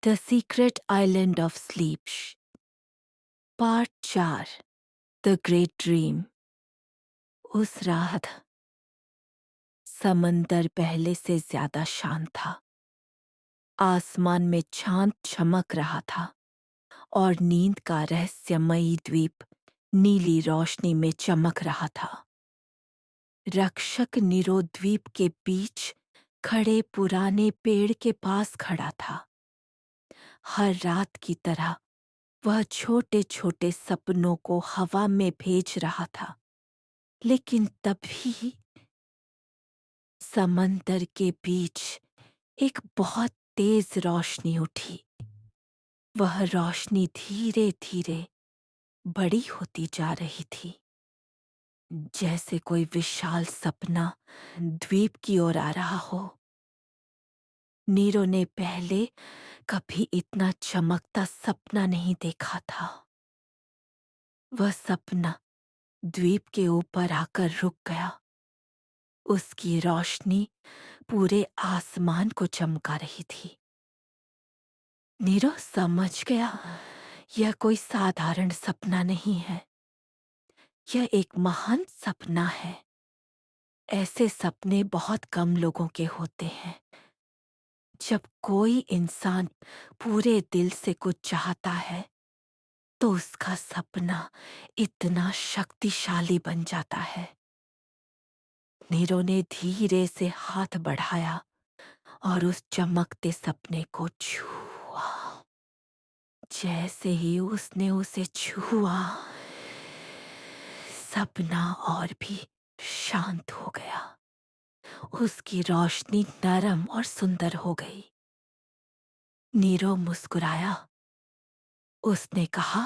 The secret island of sleep part 4 the great dream. उस रात समंदर पहले से ज्यादा शांत था। आसमान में चांद चमक रहा था और नींद का रहस्यमयी द्वीप नीली रोशनी में चमक रहा था। रक्षक नीरो द्वीप के बीच खड़े पुराने पेड़ के पास खड़ा था। हर रात की तरह वह छोटे छोटे सपनों को हवा में भेज रहा था। लेकिन तभी समंदर के बीच एक बहुत तेज रोशनी उठी। वह रोशनी धीरे धीरे बड़ी होती जा रही थी, जैसे कोई विशाल सपना द्वीप की ओर आ रहा हो। नीरो ने पहले कभी इतना चमकता सपना नहीं देखा था। वह सपना द्वीप के ऊपर आकर रुक गया। उसकी रोशनी पूरे आसमान को चमका रही थी। नीरो समझ गया, यह कोई साधारण सपना नहीं है, यह एक महान सपना है। ऐसे सपने बहुत कम लोगों के होते हैं। जब कोई इंसान पूरे दिल से कुछ चाहता है तो उसका सपना इतना शक्तिशाली बन जाता है। नीरो ने धीरे से हाथ बढ़ाया और उस चमकते सपने को छुआ। जैसे ही उसने उसे छुआ, सपना और भी शांत हो गया। उसकी रोशनी नरम और सुंदर हो गई। नीरो मुस्कुराया। उसने कहा,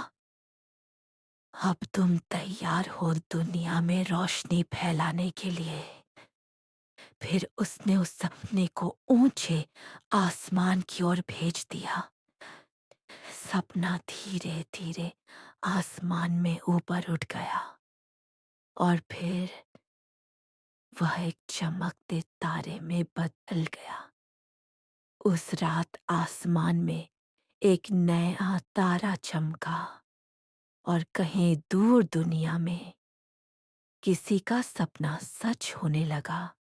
अब तुम तैयार हो दुनिया में रोशनी फैलाने के लिए। फिर उसने उस सपने को ऊंचे आसमान की ओर भेज दिया। सपना धीरे धीरे आसमान में ऊपर उठ गया और फिर वह एक चमकते तारे में बदल गया। उस रात आसमान में एक नया तारा चमका और कहीं दूर दुनिया में किसी का सपना सच होने लगा।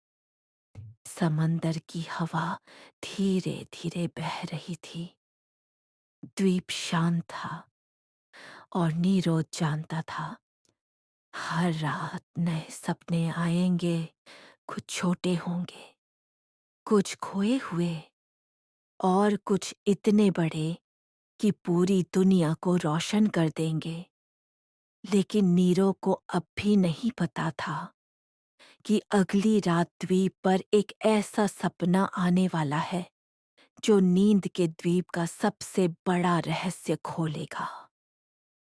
समंदर की हवा धीरे धीरे बह रही थी। द्वीप शांत था और नीरो जानता था, हर रात नए सपने आएंगे। कुछ छोटे होंगे, कुछ खोए हुए, और कुछ इतने बड़े कि पूरी दुनिया को रोशन कर देंगे। लेकिन नीरो को अब भी नहीं पता था कि अगली रात द्वीप पर एक ऐसा सपना आने वाला है जो नींद के द्वीप का सबसे बड़ा रहस्य खोलेगा।